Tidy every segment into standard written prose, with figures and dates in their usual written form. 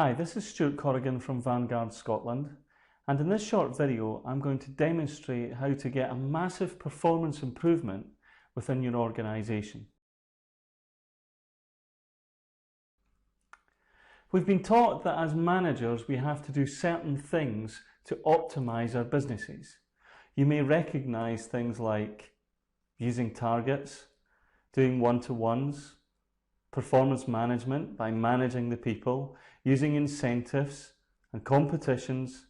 Hi, this is Stuart Corrigan from Vanguard Scotland, and in this short video I'm going to demonstrate how to get a massive performance improvement within your organisation. We've been taught that as managers we have to do certain things to optimise our businesses. You may recognise things like using targets, doing one-to-ones, performance management by managing the people, using incentives and competitions.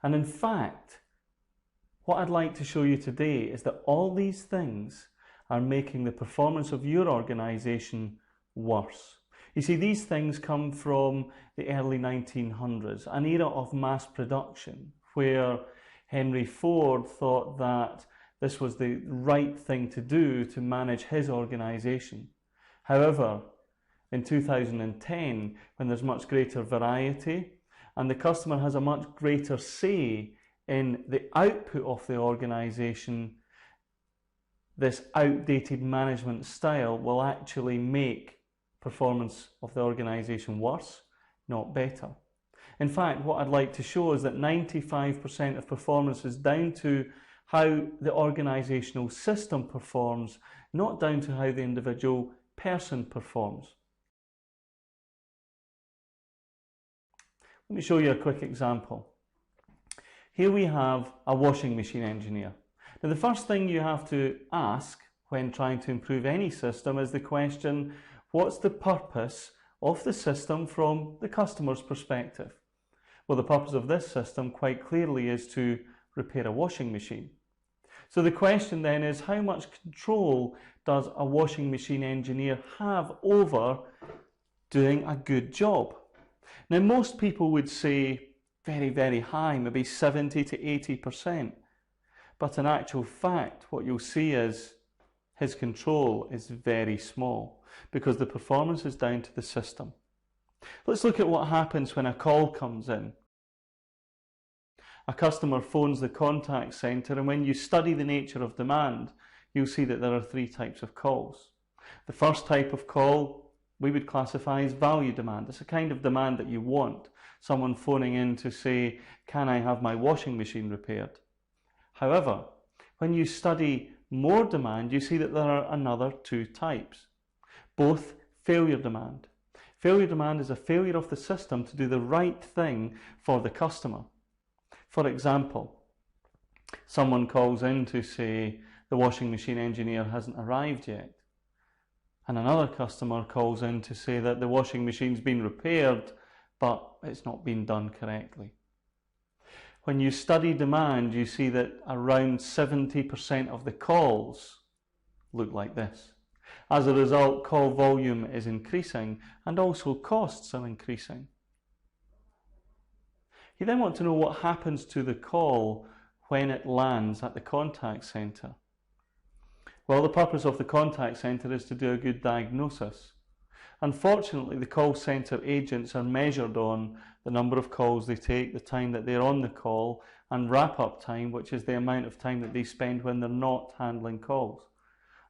And in fact, what I'd like to show you today is that all these things are making the performance of your organisation worse. You see, these things come from the early 1900s, an era of mass production where Henry Ford thought that this was the right thing to do to manage his organisation. However, in 2010, when there's much greater variety and the customer has a much greater say in the output of the organisation, this outdated management style will actually make performance of the organisation worse, not better. In fact, what I'd like to show is that 95% of performance is down to how the organisational system performs, not down to how the individual person performs. Let me show you a quick example. Here we have a washing machine engineer. Now, the first thing you have to ask when trying to improve any system is the question, what's the purpose of the system from the customer's perspective? Well, the purpose of this system quite clearly is to repair a washing machine. So the question then is, how much control does a washing machine engineer have over doing a good job? Now, most people would say very, very high, maybe 70 to 80%. But in actual fact, what you'll see is his control is very small because the performance is down to the system. Let's look at what happens when a call comes in. A customer phones the contact centre, and when you study the nature of demand, you'll see that there are three types of calls. The first type of call we would classify as value demand. It's a kind of demand that you want. Someone phoning in to say, can I have my washing machine repaired? However, when you study more demand, you see that there are another two types, both failure demand. Failure demand is a failure of the system to do the right thing for the customer. For example, someone calls in to say the washing machine engineer hasn't arrived yet, and another customer calls in to say that the washing machine's been repaired but it's not been done correctly. When you study demand, you see that around 70% of the calls look like this. As a result, call volume is increasing and also costs are increasing. You then want to know what happens to the call when it lands at the contact centre. Well, the purpose of the contact centre is to do a good diagnosis. Unfortunately, the call centre agents are measured on the number of calls they take, the time that they're on the call, and wrap-up time, which is the amount of time that they spend when they're not handling calls.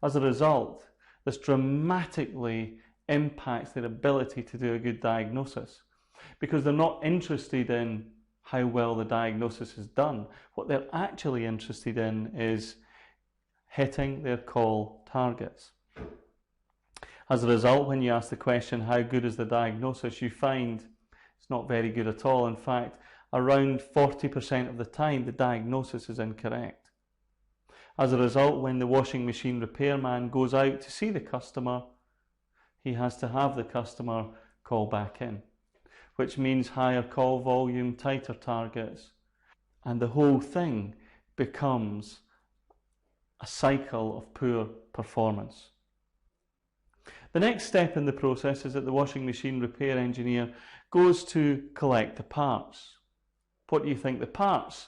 As a result, this dramatically impacts their ability to do a good diagnosis because they're not interested in how well the diagnosis is done. What they're actually interested in is hitting their call targets. As a result, when you ask the question, how good is the diagnosis, you find it's not very good at all. In fact, around 40% of the time, the diagnosis is incorrect. As a result, when the washing machine repairman goes out to see the customer, he has to have the customer call back in, which means higher call volume, tighter targets, and the whole thing becomes a cycle of poor performance. The next step in the process is that the washing machine repair engineer goes to collect the parts. What do you think the parts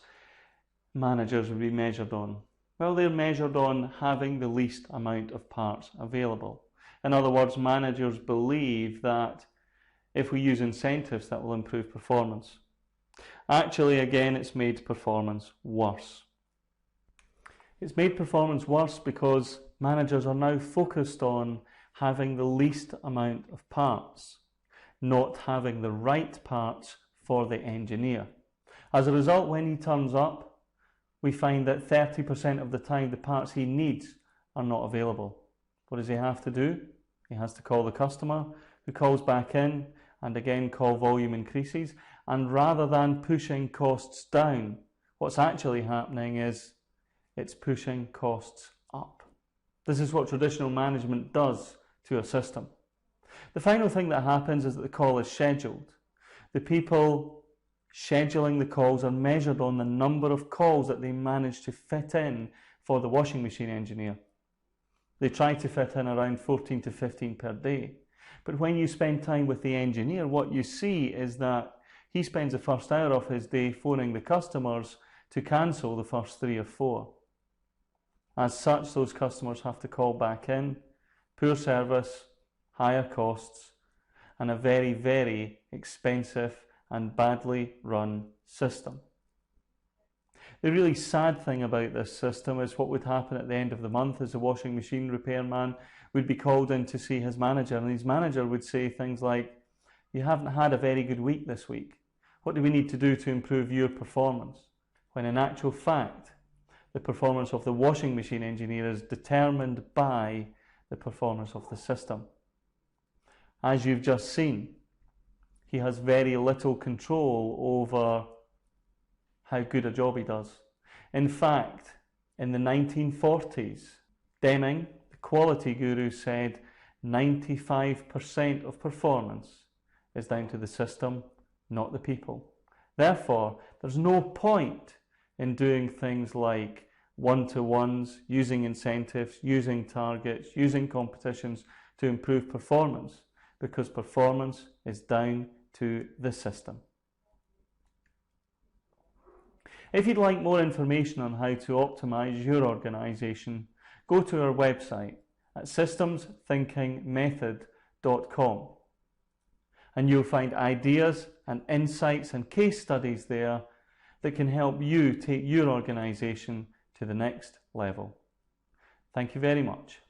managers will be measured on? Well, they're measured on having the least amount of parts available. In other words, managers believe that if we use incentives, that will improve performance. Actually, again, it's made performance worse. It's made performance worse because managers are now focused on having the least amount of parts. not having the right parts for the engineer. As a result, when he turns up, we find that 30% of the time the parts he needs are not available. What does he have to do? He has to call the customer, who calls back in, and again call volume increases. And rather than pushing costs down, what's actually happening is it's pushing costs up. This is what traditional management does to a system. The final thing that happens is that the call is scheduled. The people scheduling the calls are measured on the number of calls that they manage to fit in for the washing machine engineer. They try to fit in around 14 to 15 per day. But when you spend time with the engineer, what you see is that he spends the first hour of his day phoning the customers to cancel the first 3 or 4. As such, those customers have to call back in, poor service, higher costs, and a very, very expensive and badly run system. The really sad thing about this system is what would happen at the end of the month is the washing machine repairman would be called in to see his manager, and his manager would say things like, "You haven't had a very good week this week. What do we need to do to improve your performance?" When in actual fact, the performance of the washing machine engineer is determined by the performance of the system. As you've just seen, he has very little control over how good a job he does. In fact, in the 1940s, Deming, the quality guru, said 95% of performance is down to the system, not the people. Therefore, there's no point in doing things like one-to-ones, using incentives, using targets, using competitions to improve performance, because performance is down to the system. If you'd like more information on how to optimize your organization, go to our website at systemsthinkingmethod.com, and you'll find ideas and insights and case studies there that can help you take your organization to the next level. Thank you very much.